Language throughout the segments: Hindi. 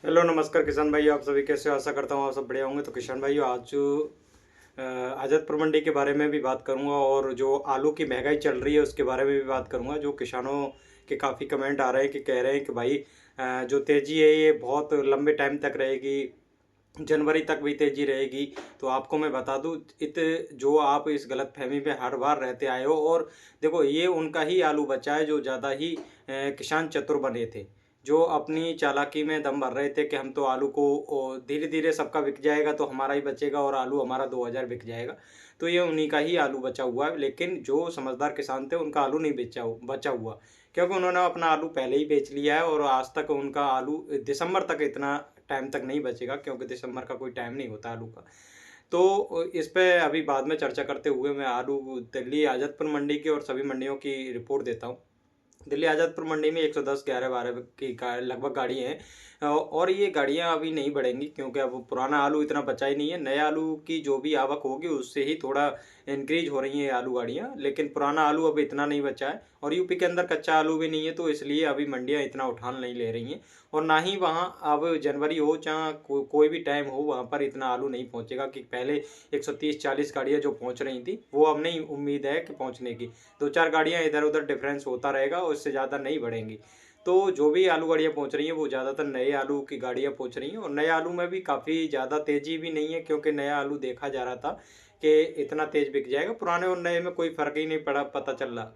हेलो नमस्कार किसान भाई, आप सभी कैसे हो? आशा करता हूँ आप सब बढ़िया होंगे। तो किसान भाई आज आज़ादपुर मंडी के बारे में भी बात करूंगा और जो आलू की महंगाई चल रही है उसके बारे में भी बात करूंगा। जो किसानों के काफ़ी कमेंट आ रहे हैं कि कह रहे हैं कि भाई जो तेज़ी है ये बहुत लंबे टाइम तक रहेगी, जनवरी तक भी तेज़ी रहेगी। तो आपको मैं बता दूं, जो आप इस गलत फहमी में हर बार रहते आए हो। और देखो, ये उनका ही आलू बचा है जो ज़्यादा ही किसान चतुर बने थे, जो अपनी चालाकी में दम भर रहे थे कि हम तो आलू को धीरे धीरे सबका बिक जाएगा तो हमारा ही बचेगा और आलू हमारा 2000 बिक जाएगा। तो ये उन्हीं का ही आलू बचा हुआ है। लेकिन जो समझदार किसान थे उनका आलू नहीं बचा हुआ, क्योंकि उन्होंने अपना आलू पहले ही बेच लिया है और आज तक उनका आलू दिसंबर तक, इतना टाइम तक नहीं बचेगा, क्योंकि दिसंबर का कोई टाइम नहीं होता आलू का। तो इस पे अभी बाद में चर्चा करते हुए मैं आलू दिल्ली आज़ादपुर मंडी की और सभी मंडियों की रिपोर्ट देता हूँ। दिल्ली आज़ादपुर मंडी में 110 11 12 की लगभग गाड़ी हैं। और ये गाड़ियां अभी नहीं बढ़ेंगी, क्योंकि अब पुराना आलू इतना बचा ही नहीं है। नए आलू की जो भी आवक होगी उससे ही थोड़ा इंक्रीज हो रही हैं आलू गाड़ियां, लेकिन पुराना आलू अब इतना नहीं बचा है। और यूपी के अंदर कच्चा आलू भी नहीं है, तो इसलिए अभी मंडियां इतना उठान नहीं ले रही हैं। और ना ही वहाँ अब जनवरी हो चाहे कोई भी टाइम हो, वहाँ पर इतना आलू नहीं पहुँचेगा कि पहले 130 40 गाड़ियाँ जो पहुँच रही थी वो अब नहीं उम्मीद है कि पहुँचने की। दो चार गाड़ियाँ इधर उधर डिफरेंस होता रहेगा और इससे ज़्यादा नहीं बढ़ेंगी। तो जो भी आलू गाड़ियाँ पहुँच रही हैं वो ज़्यादातर नए आलू की गाड़ियाँ पहुँच रही हैं। और नए आलू में भी काफ़ी ज़्यादा तेज़ी भी नहीं है, क्योंकि नया आलू देखा जा रहा था कि इतना तेज़ बिक जाएगा। पुराने और नए में कोई फ़र्क ही नहीं पड़ा, पता चल रहा।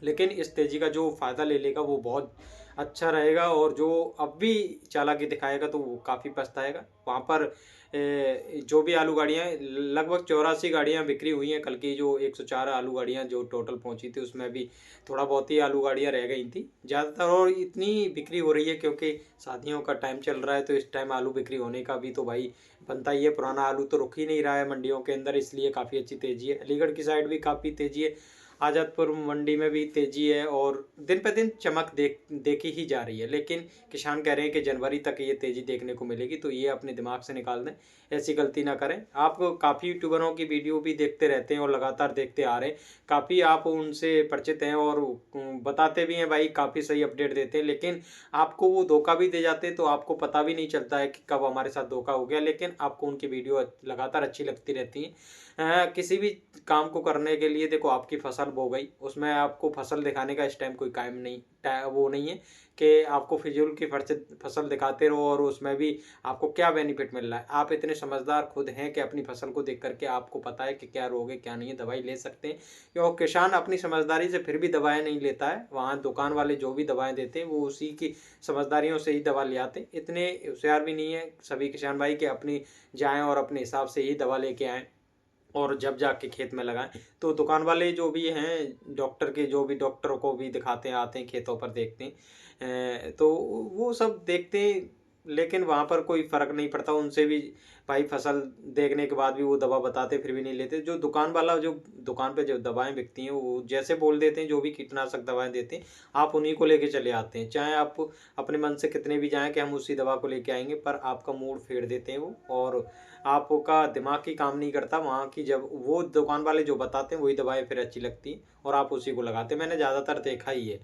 लेकिन इस तेज़ी का जो फ़ायदा ले लेगा वो बहुत अच्छा रहेगा, और जो अब भी चालाकी दिखाएगा तो वो काफ़ी पछताएगा। वहाँ पर जो भी आलू गाड़ियाँ हैं, लगभग 84 गाड़ियाँ बिक्री हुई हैं। कल की जो 104 आलू गाड़ियाँ जो टोटल पहुँची थी उसमें भी थोड़ा बहुत ही आलू गाड़ियाँ रह गई थी ज़्यादातर। और इतनी बिक्री हो रही है क्योंकि शादियों का टाइम चल रहा है, तो इस टाइम आलू बिक्री होने का भी तो भाई बनता ही है। पुराना आलू तो रुक ही नहीं रहा है मंडियों के अंदर, इसलिए काफ़ी अच्छी तेज़ी है। अलीगढ़ की साइड भी काफ़ी तेज़ी है, आज़ादपुर मंडी में भी तेज़ी है, और दिन पे दिन चमक देखी ही जा रही है। लेकिन किसान कह रहे हैं कि जनवरी तक ये तेज़ी देखने को मिलेगी, तो ये अपने दिमाग से निकाल दें, ऐसी गलती ना करें। आप काफ़ी यूट्यूबरों की वीडियो भी देखते रहते हैं और लगातार देखते आ रहे हैं, काफ़ी आप उनसे परिचित हैं और बताते भी हैं भाई, काफ़ी सही अपडेट देते हैं। लेकिन आपको वो धोखा भी दे जाते हैं, तो आपको पता भी नहीं चलता है कि कब हमारे साथ धोखा हो गया। लेकिन आपको उनकी वीडियो लगातार अच्छी लगती रहती है। किसी भी काम को करने के लिए देखो, आपकी फसल बो गई, उसमें आपको फसल दिखाने का इस टाइम कोई कायम नहीं, वो नहीं है कि आपको फिजूल की फसल दिखाते रहो और उसमें भी आपको क्या बेनिफिट मिल रहा है। आप इतने समझदार खुद हैं कि अपनी फसल को देख करके आपको पता है कि क्या रोग है क्या नहीं है, दवाई ले सकते हैं। क्योंकि किसान अपनी समझदारी से फिर भी दवाएं नहीं लेता है, वहाँ दुकान वाले जो भी दवाएं देते हैं वो उसी की समझदारियों से ही दवा ले आते हैं। इतने होशियार भी नहीं है सभी किसान भाई कि अपनी जाएं और अपने हिसाब से ही दवा लेके आएँ और जब जाके खेत में लगाएं। तो दुकान वाले जो भी हैं, डॉक्टर के जो भी डॉक्टरों को भी दिखाते हैं, आते हैं खेतों पर देखते हैं, तो वो सब देखते हैं। लेकिन वहाँ पर कोई फ़र्क नहीं पड़ता उनसे भी, भाई फसल देखने के बाद भी वो दवा बताते फिर भी नहीं लेते। जो दुकान वाला, जो दुकान पे जो दवाएं बिकती हैं वो जैसे बोल देते हैं, जो भी कीटनाशक दवाएं देते हैं आप उन्हीं को लेके चले आते हैं। चाहे आप अपने मन से कितने भी जाएं कि हम उसी दवा को लेके आएंगे, पर आपका मूड फेर देते हैं वो, और आपका दिमाग ही काम नहीं करता वहाँ की। जब वो दुकान वाले जो बताते हैं वही दवाएं फिर अच्छी लगती हैं और आप उसी को लगाते हैं, मैंने ज़्यादातर देखा ही है।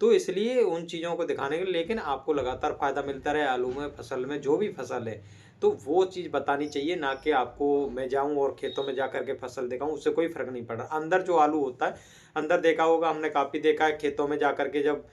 तो इसलिए उन चीज़ों को दिखाने के लिए, लेकिन आपको लगातार फ़ायदा मिलता रहे आलू में, फसल में, जो भी फसल है, तो वो चीज़ बतानी चाहिए। ना कि आपको मैं जाऊं और खेतों में जा करके फसल दिखाऊं, उससे कोई फ़र्क नहीं पड़ रहा। अंदर जो आलू होता है, अंदर देखा होगा, हमने काफ़ी देखा है खेतों में जा करके, जब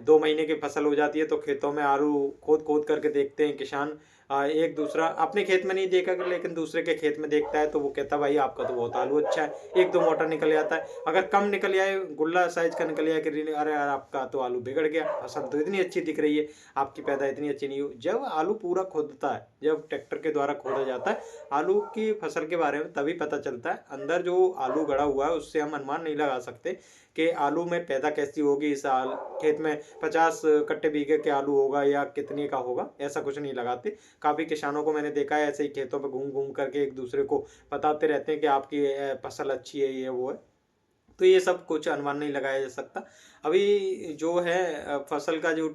2 महीने की फसल हो जाती है तो खेतों में आलू खोद खोद करके देखते हैं किसान। एक दूसरा अपने खेत में नहीं देखा लेकिन दूसरे के खेत में देखता है, तो वो कहता है भाई आपका तो बहुत आलू अच्छा है, एक दो मोटा निकल जाता है। अगर कम निकल आए, गुल्ला साइज का निकल आए कि अरे यार आपका तो आलू बिगड़ गया, फसल तो इतनी अच्छी दिख रही है, आपकी पैदा इतनी अच्छी नहीं हुई। जब आलू पूरा खोदता है, जब ट्रैक्टर के द्वारा खोदा जाता है आलू की फसल के बारे में, तभी पता चलता है। अंदर जो आलू गड़ा हुआ है उससे हम अनुमान नहीं लगा सकते कि आलू में पैदा कैसी होगी इस साल, खेत में 50 कट्टे बीघे के आलू होगा या कितने का होगा, ऐसा कुछ नहीं लगाते। काफ़ी किसानों को मैंने देखा है ऐसे ही खेतों में घूम घूम करके एक दूसरे को बताते रहते हैं कि आपकी फसल अच्छी है, ये वो है। तो ये सब कुछ अनुमान नहीं लगाया जा सकता। अभी जो है फसल का जो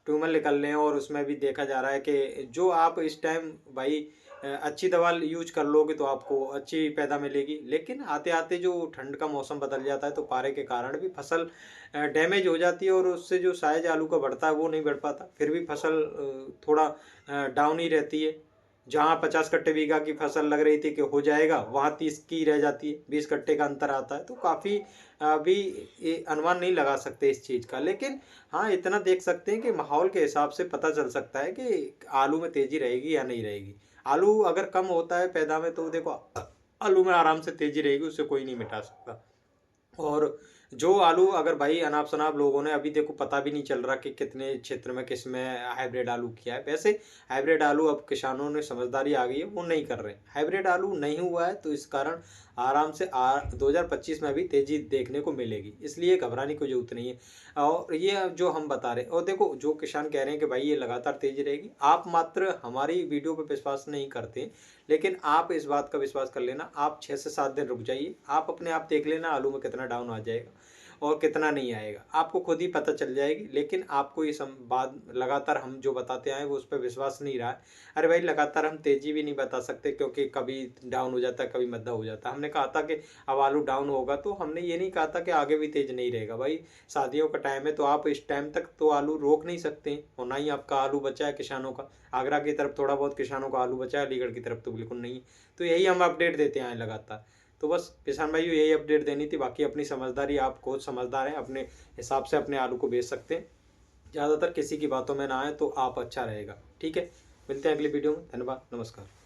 ट्यूमर निकल रहे हैं और उसमें भी देखा जा रहा है कि जो आप इस टाइम भाई अच्छी दवा यूज कर लोगे तो आपको अच्छी पैदा मिलेगी, लेकिन आते आते जो ठंड का मौसम बदल जाता है तो पारे के कारण भी फसल डैमेज हो जाती है और उससे जो साइज आलू का बढ़ता है वो नहीं बढ़ पाता, फिर भी फसल थोड़ा डाउन ही रहती है। जहाँ 50 कट्टे बीघा की फसल लग रही थी कि हो जाएगा, वहाँ 30 की रह जाती है, 20 कट्टे का अंतर आता है। तो काफ़ी अभी ये अनुमान नहीं लगा सकते इस चीज़ का, लेकिन हाँ इतना देख सकते हैं कि माहौल के हिसाब से पता चल सकता है कि आलू में तेज़ी रहेगी या नहीं रहेगी। आलू अगर कम होता है पैदा में तो देखो आलू में आराम से तेज़ी रहेगी, उससे कोई नहीं मिटा सकता। और जो आलू अगर भाई अनाप शनाप लोगों ने, अभी देखो पता भी नहीं चल रहा कि कितने क्षेत्र में किस में हाइब्रिड आलू किया है। वैसे हाइब्रिड आलू अब किसानों ने समझदारी आ गई है, वो नहीं कर रहे। हाइब्रिड आलू नहीं हुआ है तो इस कारण आराम से 2025 में भी तेजी देखने को मिलेगी, इसलिए घबराने की जरूरत नहीं है। और ये जो हम बता रहे हैं, और देखो जो किसान कह रहे हैं कि भाई ये लगातार तेजी रहेगी, आप मात्र हमारी वीडियो पर विश्वास नहीं करते, लेकिन आप इस बात का विश्वास कर लेना, आप 6 से 7 दिन रुक जाइए, आप अपने आप देख लेना आलू में कितना डाउन आ जाएगा और कितना नहीं आएगा, आपको खुद ही पता चल जाएगी। लेकिन आपको ये बात लगातार हम जो बताते आए वो उस पर विश्वास नहीं रहा है। अरे भाई लगातार हम तेज़ी भी नहीं बता सकते, क्योंकि कभी डाउन हो जाता है, कभी मद्दा हो जाता है। हमने कहा था कि अब आलू डाउन होगा, तो हमने ये नहीं कहा था कि आगे भी तेज़ नहीं रहेगा। भाई शादियों का टाइम है तो आप इस टाइम तक तो आलू रोक नहीं सकते हैं, और ना ही आपका आलू बचा है किसानों का। आगरा की तरफ थोड़ा बहुत किसानों का आलू बचा है, अलीगढ़ की तरफ तो बिल्कुल नहीं है। तो यही हम अपडेट देते आए लगातार। तो बस किसान भाइयों यही अपडेट देनी थी, बाकी अपनी समझदारी, आप खुद समझदार हैं, अपने हिसाब से अपने आलू को बेच सकते हैं। ज़्यादातर किसी की बातों में ना आए तो आप अच्छा रहेगा। ठीक है, मिलते हैं अगली वीडियो में। धन्यवाद, नमस्कार।